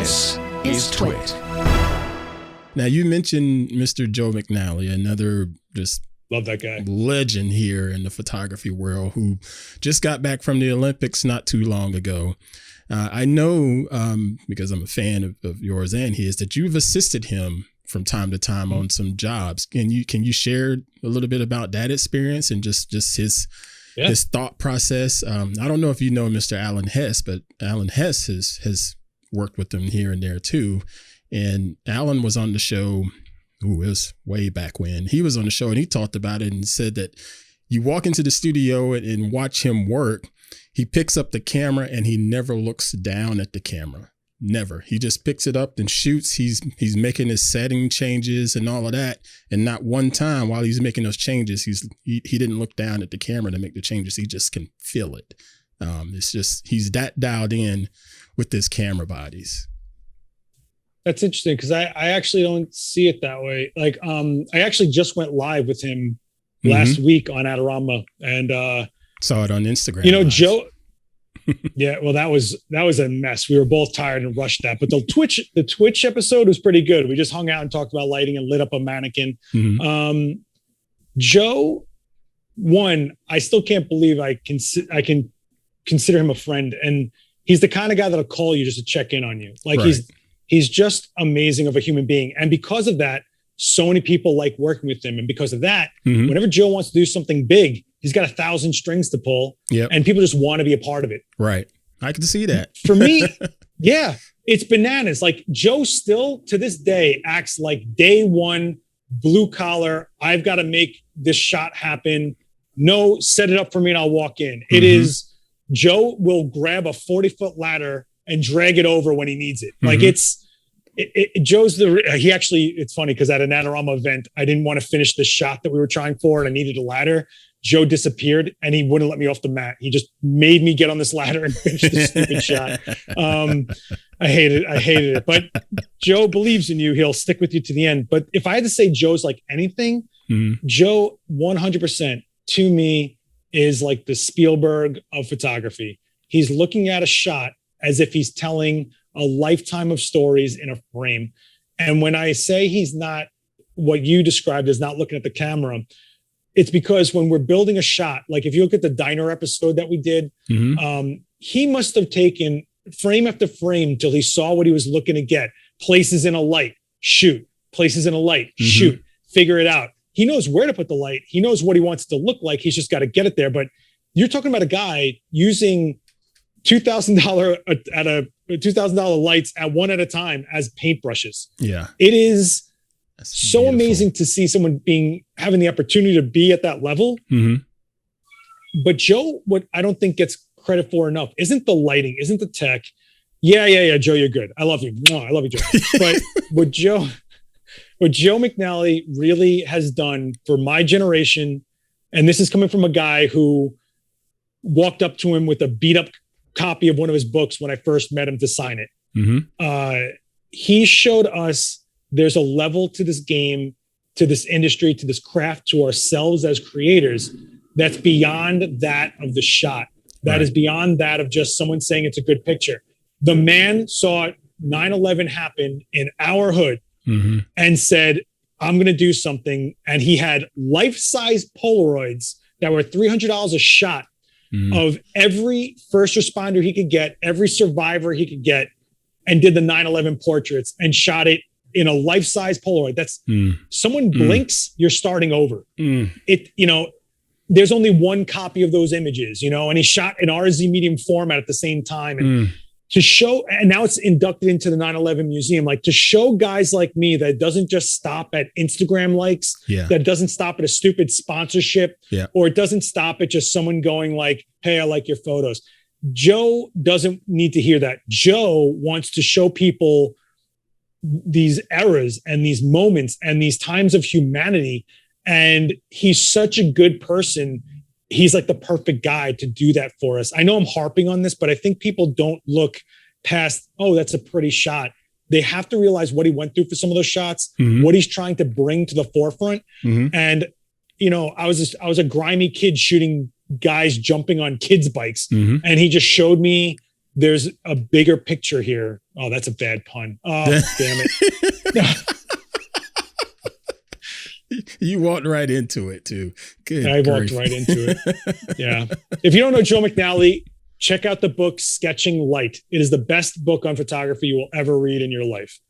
This is TWiT. Now, you mentioned Mr. Joe McNally, another just love that guy, legend here in the photography world, who just got back from the Olympics not too long ago. I know, because I'm a fan of yours and his, that you've assisted him from time to time on some jobs. Can you share a little bit about that experience and just his thought process? I don't know if you know Mr. Alan Hess, but Alan Hess has worked with him here and there too. And Alan was on the show. It was way back when he was on the show, and he talked about it and said that you walk into the studio and watch him work. He picks up the camera and he never looks down at the camera. Never. He just picks it up and shoots. He's making his setting changes and all of that. And not one time while he's making those changes, he didn't look down at the camera to make the changes. He just can feel it. It's just, he's that dialed in with his camera bodies. That's interesting because I actually don't see it that way. Like, I actually just went live with him last week on Adorama, and saw it on Instagram. You know, Joe. Yeah, well, that was a mess. We were both tired and rushed that, but the Twitch episode was pretty good. We just hung out and talked about lighting and lit up a mannequin. Joe, one, I still can't believe I can consider him a friend, and he's the kind of guy that'll call you just to check in on you. Like, right. He's just amazing of a human being. And because of that, so many people like working with him. And because of that, whenever Joe wants to do something big, he's got 1,000 strings to pull, and people just want to be a part of it. Right. I can see that. For me, yeah, it's bananas. Like, Joe still to this day acts like day one, blue collar. I've got to make this shot happen. No, set it up for me and I'll walk in. It is, Joe will grab a 40-foot ladder and drag it over when he needs it. Like, Joe's he actually, it's funny because at an Adorama event, I didn't want to finish the shot that we were trying for and I needed a ladder. Joe disappeared and he wouldn't let me off the mat. He just made me get on this ladder and finish the stupid shot. I hated it. But Joe believes in you. He'll stick with you to the end. But if I had to say Joe's like anything, Joe 100% to me is like the Spielberg of photography. He's looking at a shot as if he's telling a lifetime of stories in a frame. And when I say he's not what you described as not looking at the camera, it's because when we're building a shot, like if you look at the diner episode that we did, he must have taken frame after frame till he saw what he was looking to get. Places in a light, shoot. Places in a light, shoot. Figure it out. He knows where to put the light. He knows what he wants it to look like. He's just got to get it there. But you're talking about a guy using $2,000 lights at one at a time as paintbrushes. Yeah. It is so amazing to see someone having the opportunity to be at that level. But Joe, what I don't think gets credit for enough isn't the lighting, isn't the tech. Yeah, Joe, you're good. I love you. I love you, Joe. But what Joe McNally really has done for my generation, and this is coming from a guy who walked up to him with a beat up copy of one of his books when I first met him to sign it. He showed us there's a level to this game, to this industry, to this craft, to ourselves as creators that's beyond that of the shot. That is beyond that of just someone saying it's a good picture. The man saw 9/11 happen in our hood and said, I'm going to do something. And he had life-size Polaroids that were $300 a shot of every first responder he could get, every survivor he could get, and did the 9/11 portraits and shot it in a life-size Polaroid. That's someone blinks, you're starting over. There's only one copy of those images, and he shot an RZ medium format at the same time. And to show, and now it's inducted into the 9/11 museum, like to show guys like me that doesn't just stop at Instagram likes, that doesn't stop at a stupid sponsorship, or it doesn't stop at just someone going like, hey, I like your photos. Joe doesn't need to hear that. Joe wants to show people these eras and these moments and these times of humanity. And he's such a good person. He's like the perfect guy to do that for us. I know I'm harping on this, but I think people don't look past, oh, that's a pretty shot. They have to realize what he went through for some of those shots, what he's trying to bring to the forefront. And, I was a grimy kid shooting guys jumping on kids' bikes. And he just showed me there's a bigger picture here. Oh, that's a bad pun. Oh, damn it. You walked right into it too. Good. I walked right into it. Yeah. If you don't know Joe McNally, check out the book Sketching Light. It is the best book on photography you will ever read in your life.